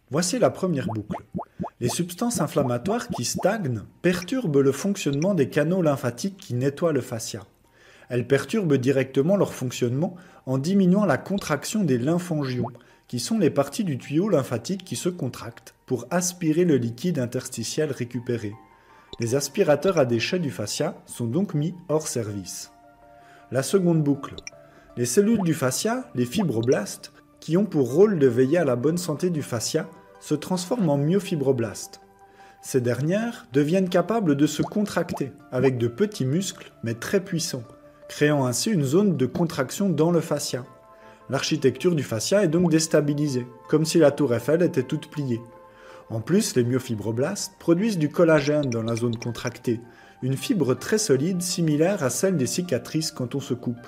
Voici la première boucle. Les substances inflammatoires qui stagnent perturbent le fonctionnement des canaux lymphatiques qui nettoient le fascia. Elles perturbent directement leur fonctionnement en diminuant la contraction des lymphangions, qui sont les parties du tuyau lymphatique qui se contractent pour aspirer le liquide interstitiel récupéré. Les aspirateurs à déchets du fascia sont donc mis hors service. La seconde boucle. Les cellules du fascia, les fibroblastes, qui ont pour rôle de veiller à la bonne santé du fascia, se transforment en myofibroblastes. Ces dernières deviennent capables de se contracter avec de petits muscles mais très puissants, créant ainsi une zone de contraction dans le fascia. L'architecture du fascia est donc déstabilisée, comme si la tour Eiffel était toute pliée. En plus, les myofibroblastes produisent du collagène dans la zone contractée, une fibre très solide similaire à celle des cicatrices quand on se coupe.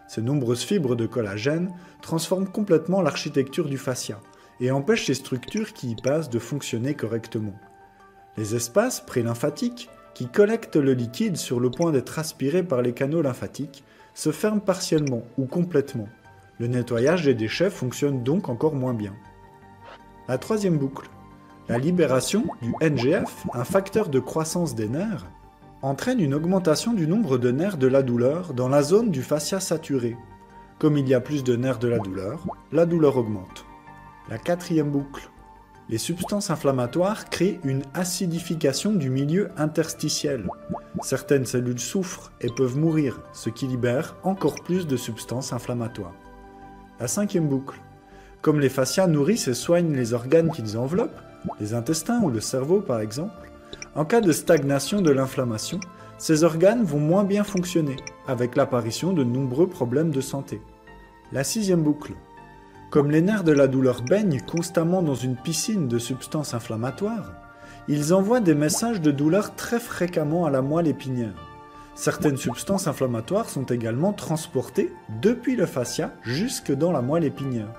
Ces nombreuses fibres de collagène transforment complètement l'architecture du fascia et empêchent les structures qui y passent de fonctionner correctement. Les espaces prélymphatiques, qui collectent le liquide sur le point d'être aspiré par les canaux lymphatiques, se ferment partiellement ou complètement. Le nettoyage des déchets fonctionne donc encore moins bien. La troisième boucle. La libération du NGF, un facteur de croissance des nerfs, entraîne une augmentation du nombre de nerfs de la douleur dans la zone du fascia saturé. Comme il y a plus de nerfs de la douleur augmente. La quatrième boucle. Les substances inflammatoires créent une acidification du milieu interstitiel. Certaines cellules souffrent et peuvent mourir, ce qui libère encore plus de substances inflammatoires. La cinquième boucle. Comme les fascias nourrissent et soignent les organes qu'ils enveloppent, les intestins ou le cerveau par exemple, en cas de stagnation de l'inflammation, ces organes vont moins bien fonctionner, avec l'apparition de nombreux problèmes de santé. La sixième boucle. Comme les nerfs de la douleur baignent constamment dans une piscine de substances inflammatoires, ils envoient des messages de douleur très fréquemment à la moelle épinière. Certaines substances inflammatoires sont également transportées depuis le fascia jusque dans la moelle épinière.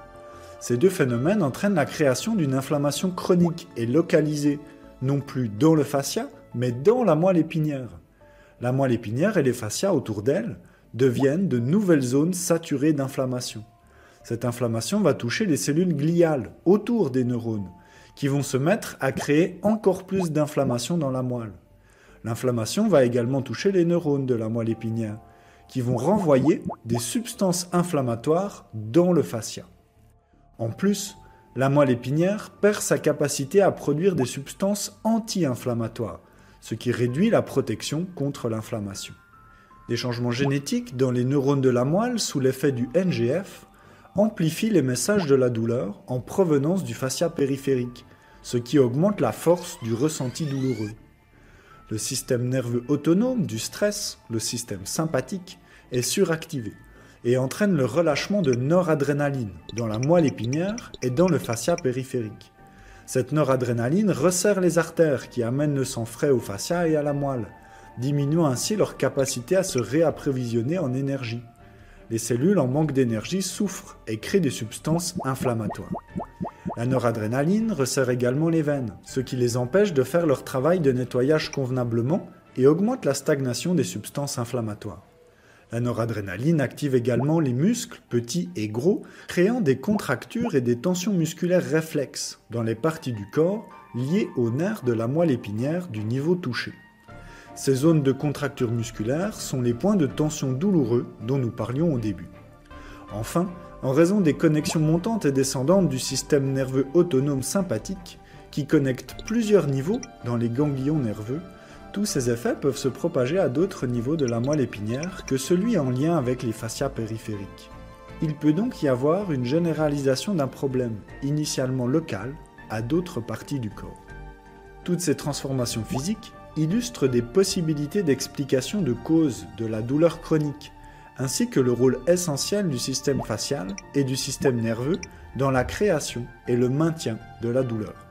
Ces deux phénomènes entraînent la création d'une inflammation chronique et localisée, non plus dans le fascia, mais dans la moelle épinière. La moelle épinière et les fascias autour d'elle deviennent de nouvelles zones saturées d'inflammation. Cette inflammation va toucher les cellules gliales autour des neurones, qui vont se mettre à créer encore plus d'inflammation dans la moelle. L'inflammation va également toucher les neurones de la moelle épinière, qui vont renvoyer des substances inflammatoires dans le fascia. En plus, la moelle épinière perd sa capacité à produire des substances anti-inflammatoires, ce qui réduit la protection contre l'inflammation. Des changements génétiques dans les neurones de la moelle sous l'effet du NGF amplifient les messages de la douleur en provenance du fascia périphérique, ce qui augmente la force du ressenti douloureux. Le système nerveux autonome du stress, le système sympathique, est suractivé et entraîne le relâchement de noradrénaline dans la moelle épinière et dans le fascia périphérique. Cette noradrénaline resserre les artères qui amènent le sang frais au fascia et à la moelle, diminuant ainsi leur capacité à se réapprovisionner en énergie. Les cellules en manque d'énergie souffrent et créent des substances inflammatoires. La noradrénaline resserre également les veines, ce qui les empêche de faire leur travail de nettoyage convenablement et augmente la stagnation des substances inflammatoires. La noradrénaline active également les muscles, petits et gros, créant des contractures et des tensions musculaires réflexes dans les parties du corps liées aux nerfs de la moelle épinière du niveau touché. Ces zones de contracture musculaire sont les points de tension douloureux dont nous parlions au début. Enfin, en raison des connexions montantes et descendantes du système nerveux autonome sympathique, qui connecte plusieurs niveaux dans les ganglions nerveux, tous ces effets peuvent se propager à d'autres niveaux de la moelle épinière que celui en lien avec les fascias périphériques. Il peut donc y avoir une généralisation d'un problème, initialement local, à d'autres parties du corps. Toutes ces transformations physiques illustrent des possibilités d'explication de causes de la douleur chronique, ainsi que le rôle essentiel du système facial et du système nerveux dans la création et le maintien de la douleur.